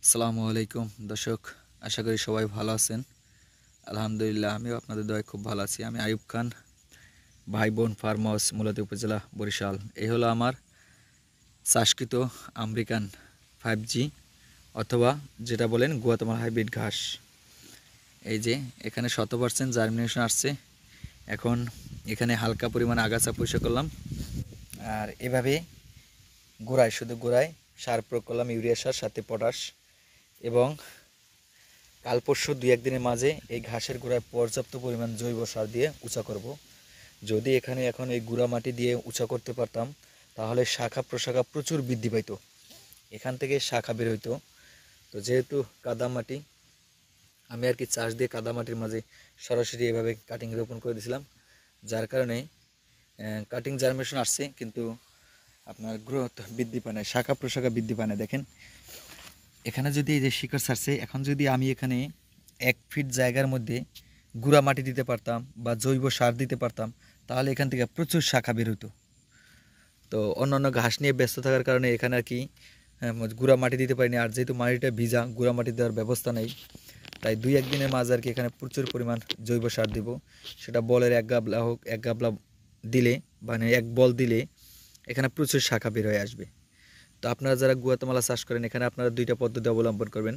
আসসালামু আলাইকুম দর্শক, আশা করি সবাই ভালো আছেন। আলহামদুলিল্লাহ, আমিও আপনাদের দয়ায় খুব ভালো আছি। আমি আইয়ুব খান, ভাই বোন ফার্ম হাউস, মুলাদী উপজেলা, বরিশাল। এই হলো আমার চাষকৃত আমেরিকান 5G অথবা যেটা বলেন গুয়াতেমালা হাইব্রিড ঘাস। এই যে এখানে 100% জার্মিনেশন আসছে। এখন এখানে হালকা পরিমাণ আগাছা পরিষ্কার করলাম, আর এভাবে গোড়ায় শুধু গোড়ায় সার প্রয়োগ করলাম, ইউরিয়া সার সাথে পটাশ। এবং কাল পরশু 2-1 দিনের মাঝে এই ঘাসের গোড়ায় পর্যাপ্ত পরিমাণ জৈব সার দিয়ে উঁচা করব। যদি এখানে এখন এই গুঁড়া মাটি দিয়ে উঁচা করতে পারতাম তাহলে শাখা প্রশাখা প্রচুর বৃদ্ধি পাইতো, এখান থেকে শাখা বের হইতো। তো যেহেতু কাদা মাটি, আমি আর কি চাষ দিয়ে কাদা মাটির মাঝে সরাসরি এভাবে কাটিং রোপণ করে দিয়েছিলাম, যার কারণে কাটিং জার্মিনেশন আসছে, কিন্তু আপনার গ্রোথ বৃদ্ধি পায় না, শাখা প্রশাখা বৃদ্ধি পায় না। দেখেন এখানে যদি এই যে শিকড় ছাড়ছে, এখন যদি আমি এখানে 1 ফিট জায়গার মধ্যে গুঁড়া মাটি দিতে পারতাম বা জৈব সার দিতে পারতাম তাহলে এখান থেকে প্রচুর শাখা বের হতো। তো অন্যান্য ঘাস নিয়ে ব্যস্ত থাকার কারণে এখানে আর কি গুঁড়া মাটি দিতে পারিনি। আর যেহেতু মাটিটা ভিজা, গুঁড়া মাটি দেওয়ার ব্যবস্থা নেই, তাই 2-1 দিনের মাঝে আর কি এখানে প্রচুর পরিমাণ জৈব সার দিব। সেটা বলের 1 গাবলা হোক, 1 গাবলা দিলে মানে 1 বল দিলে এখানে প্রচুর শাখা বের হয়ে আসবে। তো আপনারা যারা গুয়াতেমালা চাষ করেন, এখানে আপনারা 2টা পদ্ধতি অবলম্বন করবেন।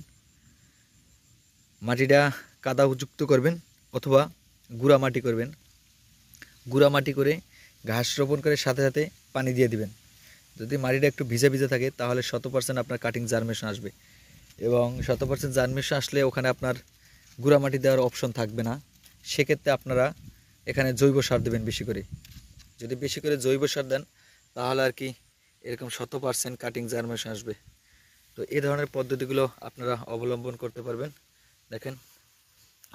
মাটিটা কাদাযুক্ত করবেন অথবা গুঁড়া মাটি করবেন। গুঁড়া মাটি করে ঘাস রোপণ করে সাথে সাথে পানি দিয়ে দিবেন। যদি মাটিটা একটু ভিজা ভিজা থাকে তাহলে 100% আপনার কাটিং জার্মিনেশন আসবে। এবং 100% জার্মিনেশন আসলে ওখানে আপনার গুঁড়া মাটি দেওয়ার অপশন থাকবে না। সেক্ষেত্রে আপনারা এখানে জৈব সার দেবেন বেশি করে। যদি বেশি করে জৈব সার দেন তাহলে আর কি এরকম 100% কাটিং জার্মিনেশন আসবে। তো এই ধরনের পদ্ধতিগুলো আপনারা অবলম্বন করতে পারবেন। দেখেন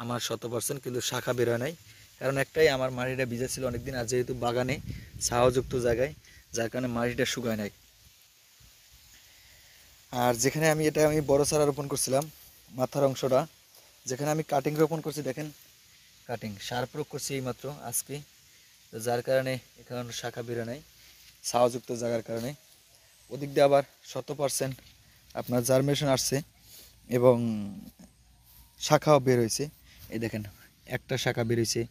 আমার 100% কিন্তু শাখা বের হয় নাই, কারণ একটাই, আমার মাটিটা ভিজা ছিল অনেকদিন, আর যেহেতু বাগানে ছায়াযুক্ত জায়গায়, যার কারণে মাটিটা শুকায় নাই। আর যেখানে আমি বড় চারা রোপণ করছিলাম, মাথার অংশটা যেখানে আমি কাটিং রোপণ করছি, দেখেন কাটিং সার প্রয়োগ করছি এইমাত্র আজকে, তো যার কারণে এখানে শাখা বেরো নাই ছায়াযুক্ত জায়গার কারণে। ওদিক দিয়ে আবার 100% আপনার জার্মিনেশন আসছে এবং শাখাও বের হয়েছে। এই দেখেন একটা শাখা বের হয়েছে,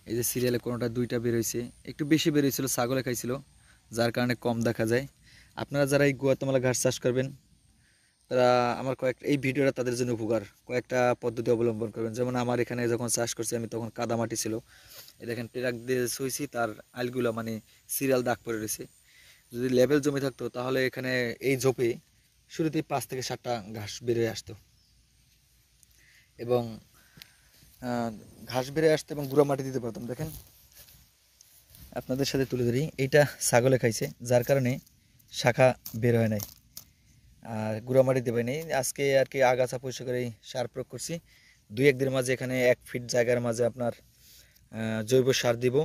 এই যে সিরিয়ালে কোনোটা 2টা বের হয়েছে, একটু বেশি বের হয়েছিল, ছাগলে খাইছিল, যার কারণে কম দেখা যায়। আপনারা যারা এই গুয়াতেমালা ঘাস চাষ করবেন তারা আমার এই ভিডিওটা তাদের জন্য উপকার, কয়েকটা পদ্ধতি অবলম্বন করবেন। যেমন আমার এখানে যখন চাষ করছি আমি তখন কাদা মাটি ছিল, এই দেখেন ট্রাক দিয়ে ছুঁইছি, তার আইলগুলো মানে সিরিয়াল দাগ পড়ে রয়েছে। যদি লেভেল জমি থাকতো তাহলে এখানে এই ঝোপে শুরুতেই 5 থেকে 7টা ঘাস বেরিয়ে আসতো এবং ঘাস বেড়ে আসতো এবং গুঁড়া মাটি দিতে পারতাম। দেখেন আপনাদের সাথে তুলে ধরি, এইটা ছাগলে খাইছে, যার কারণে শাখা বের হয় নাই আর গুঁড়া মাটি দেবে নেই। আজকে আর কি আগাছা পরিষ্কার করে সার প্রয়োগ করছি। 2-1 দিনের মাঝে এখানে 1 ফিট জায়গার মাঝে আপনার জৈব সার দিব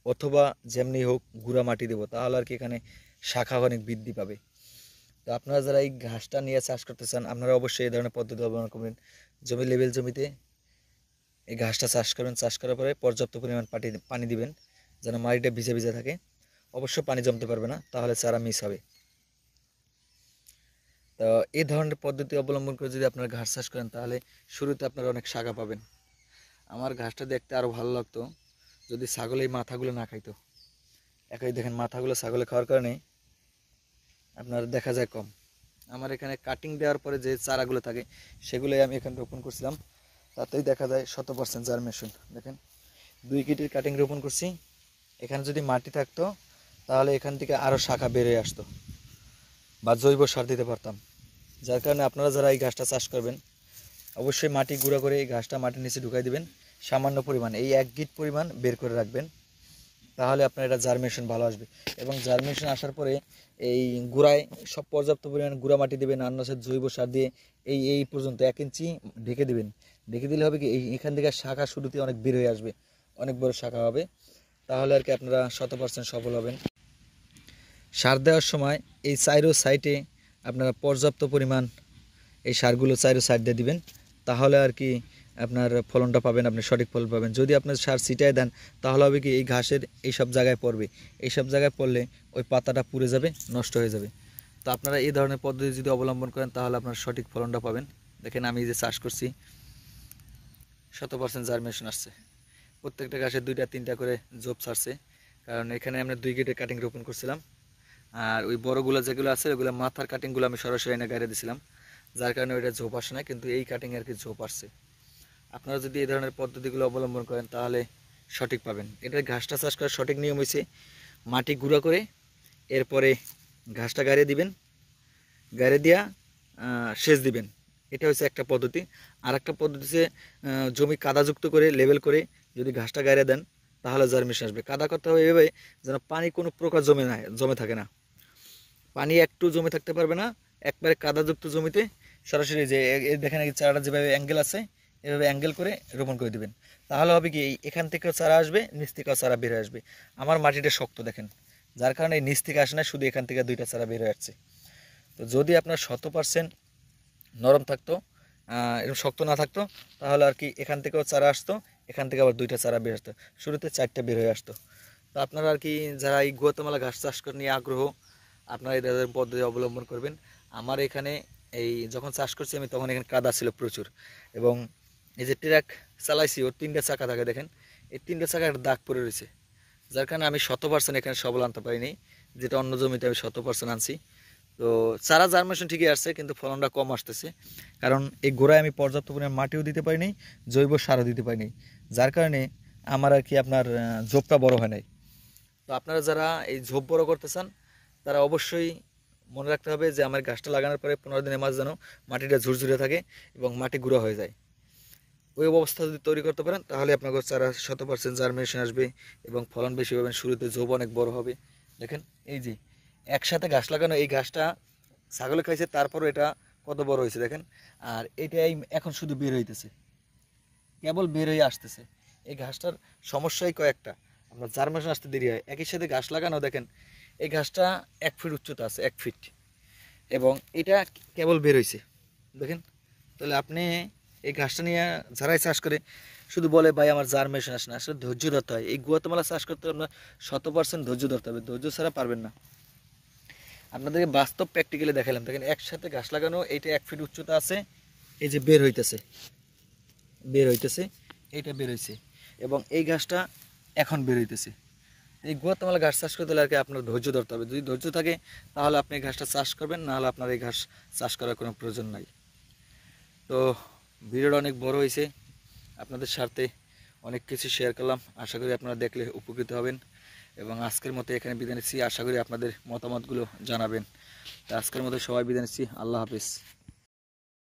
অথবা যেমনি হোক গুঁড়া মাটি দেবো, তাহলে আর কি এখানে শাখা অনেক বৃদ্ধি পাবে। তো আপনারা যারা এই ঘাসটা নিয়ে চাষ করতে চান আপনারা অবশ্যই এই ধরনের পদ্ধতি অবলম্বন করবেন। জমি লেভেল জমিতে এই ঘাসটা চাষ করবেন, চাষ করার পরে পর্যাপ্ত পরিমাণ পানি দিবেন যেন মাটিটা ভিজে ভিজে থাকে। অবশ্য পানি জমতে পারবে না, তাহলে চারা মিস হবে। তো এই ধরনের পদ্ধতি অবলম্বন করে যদি আপনারা ঘাস চাষ করেন তাহলে শুরুতে আপনারা অনেক শাখা পাবেন। আমার ঘাসটা দেখতে আরও ভালো লাগতো যদি ছাগল এই মাথাগুলো না খাইতো। একই দেখেন মাথাগুলো ছাগলে খাওয়ার কারণে আপনার দেখা যায় কম। আমার এখানে কাটিং দেওয়ার পরে যে চারাগুলো থাকে সেগুলোই আমি এখানে রোপণ করছিলাম, তাতেই দেখা যায় 100% জার্মিনেশন। দেখেন 2 কিটির কাটিং রোপণ করছি, এখানে যদি মাটি থাকতো তাহলে এখান থেকে আরও শাখা বেরিয়ে আসতো বা জৈব সার দিতে পারতাম। যার কারণে আপনারা যারা এই ঘাসটা চাষ করবেন অবশ্যই মাটি গুঁড়া করে এই ঘাসটা মাটির নিচে ঢুকাই দিবেন, সামান্য পরিমাণ এই 1 গিট পরিমাণ বের করে রাখবেন, তাহলে আপনার এটা জার্মিনেশন ভালো আসবে। এবং জার্মিনেশন আসার পরে এই গুঁড়ায় সব পর্যাপ্ত পরিমাণ গুঁড়া মাটি দেবেন, আন্নাসের জৈব সার দিয়ে এই পর্যন্ত 1 ইঞ্চি ঢেকে দেবেন। ঢেকে দিলে হবে কি এখান থেকে শাখা শুরুতে অনেক বের হয়ে আসবে, অনেক বড় শাখা হবে, তাহলে আর কি আপনারা 100% সফল হবেন। সার দেওয়ার সময় এই চাইরো সাইডে আপনারা পর্যাপ্ত পরিমাণ এই সারগুলো চাইরো সাইড দিয়ে দিবেন, তাহলে আর কি আপনার ফলনটা পাবেন, আপনি সঠিক ফলন পাবেন। যদি আপনার সার ছিটায় দেন তাহলে হবে কি এই ঘাসের এই সব জায়গায় পড়বে, এই সব জায়গায় পড়লে ওই পাতাটা পুড়ে যাবে, নষ্ট হয়ে যাবে। তো আপনারা এই ধরনের পদ্ধতি যদি অবলম্বন করেন তাহলে আপনারা সঠিক ফলনটা পাবেন। দেখেন আমি যে চাষ করছি 100% জার্মিনেশন আসছে, প্রত্যেকটা গাছে 2টা-3টা করে ঝোপ ছাড়ছে, কারণ এখানে আমরা 2 গেটের কাটিং রোপণ করছিলাম। আর ওই বড়গুলো যেগুলো আছে ওগুলো মাথার কাটিংগুলো আমি সরাসরি এনে গাড়ি দিয়েছিলাম, যার কারণে ওইটা ঝোপ আসে না, কিন্তু এই কাটিং আর কি ঝোপ আসছে। আপনারা যদি এই ধরনের পদ্ধতিগুলো অবলম্বন করেন তাহলে সঠিক পাবেন। এটার ঘাসটা চাষ করার সঠিক নিয়ম হয়েছে মাটি গুঁড়া করে এরপরে ঘাসটা গাড়িয়ে দিবেন, গাড়িয়ে দিয়া সেচ দিবেন, এটা হচ্ছে একটা পদ্ধতি। আর একটা পদ্ধতি হচ্ছে জমি কাদাযুক্ত করে লেবেল করে যদি ঘাসটা গাড়িয়ে দেন তাহলে জার্মিনেশন আসবে। কাদা করতে হবে এভাবে যেন পানি কোনো প্রকার জমে থাকে না, পানি একটু জমে থাকতে পারবে না। একবারে কাদাযুক্ত জমিতে সরাসরি যে দেখেন এই চারাটা যেভাবে অ্যাঙ্গেল আছে এভাবে অ্যাঙ্গেল করে রোপণ করে দিবেন, তাহলে হবে কি এখান থেকেও চারা আসবে, নিচ থেকেও চারা বের হয়ে আসবে। আমার মাটিটা শক্ত দেখেন, যার কারণে এই নিচ থেকে আসে না, শুধু এখান থেকে 2টা চারা বের হয়ে আসছে। তো যদি আপনার 100% নরম থাকতো, এরকম শক্ত না থাকতো, তাহলে আর কি এখান থেকেও চারা আসতো, এখান থেকে আবার 2টা চারা বের আসতো, শুরুতে 4টা বের হয়ে আসতো। তো আপনারা আর কি যারা এই গুয়াতেমালা ঘাস চাষ করে নিয়ে আগ্রহ, আপনারা এই ধরনের পদ্ধতি অবলম্বন করবেন। আমার এখানে এই যখন চাষ করছি আমি তখন এখানে কাদা ছিল প্রচুর, এবং এই যে ট্রাক চালাইছি ওর 3টা চাকা থাকে দেখেন, এই 3টা চাকা একটা দাগ পড়ে রয়েছে, যার কারণে আমি 100% এখানে সবল আনতে পারিনি, যেটা অন্য জমিতে আমি 100% আনছি। তো চারা জার্মিনেশন ঠিকই আসছে, কিন্তু ফলনটা কম আসতেছে, কারণ এই গোড়ায় আমি পর্যাপ্ত পরিমাণ মাটিও দিতে পারিনি, জৈব সারও দিতে পারিনি, যার কারণে আমার আর কি আপনার ঝোপটা বড় হয় নাই। তো আপনারা যারা এই ঝোপ বড় করতে চান তারা অবশ্যই মনে রাখতে হবে যে আমার গাছটা লাগানোর পরে 15 দিনের মাঝে যেন মাটিটা ঝুরঝুরে থাকে এবং মাটি গুঁড়ো হয়ে যায়। ওই অবস্থা যদি তৈরি করতে পারেন তাহলে আপনার চারা 100% জার্মিনেশন আসবে এবং ফলন বেশি পাবেন, শুরুতে ঝোপ অনেক বড় হবে। দেখেন এই যে একসাথে ঘাস লাগানো, এই ঘাসটা ছাগলে খাইছে, তারপরও এটা কত বড় হয়েছে দেখেন। আর এটাই এখন শুধু বের হইতেছে, কেবল বের হয়ে আসতেছে। এই ঘাসটার সমস্যাই কয়েকটা, আপনার জার্মিনেশন আসতে দেরি হয়। একই সাথে ঘাস লাগানো দেখেন, এই ঘাসটা 1 ফিট উচ্চতা আছে, 1 ফিট, এবং এটা কেবল বের হয়েছে দেখেন। তাহলে আপনি এই ঘাসটা নিয়ে যারাই চাষ করে শুধু বলে ভাই আমার জার্মিনেশন আসে না, আসলে ধৈর্য ধরতে হয়। এই গুয়াতেমালা চাষ করতে আপনার 100% ধৈর্য ধরতে হবে, ধৈর্য ছাড়া পারবেন না। আপনাদেরকে বাস্তব প্র্যাকটিক্যালি দেখালাম, দেখেন একসাথে ঘাস লাগানো, এইটা 1 ফিট উচ্চতা আছে, এই যে বের হইতেছে, এইটা বের হয়েছে, এবং এই ঘাসটা এখন বের হইতেছে। এই গুয়াতেমালা ঘাস চাষ করতে হলে আর কি আপনার ধৈর্য ধরতে হবে, যদি ধৈর্য থাকে তাহলে আপনি এই ঘাসটা চাষ করবেন, নাহলে আপনার এই ঘাস চাষ করার কোনো প্রয়োজন নাই। তো ভিডিওটা অনেক বড় হয়েছে, আপনাদের সাথে অনেক কিছু শেয়ার করলাম, আশা করি আপনারা দেখলে উপকৃত হবেন। এবং আজকের মতো এখানে বিদায় নিচ্ছি, আশা করি আপনাদের মতামতগুলো জানাবেন। তো আজকের মতো সবাই বিদায় নিচ্ছি, আল্লাহ হাফিজ।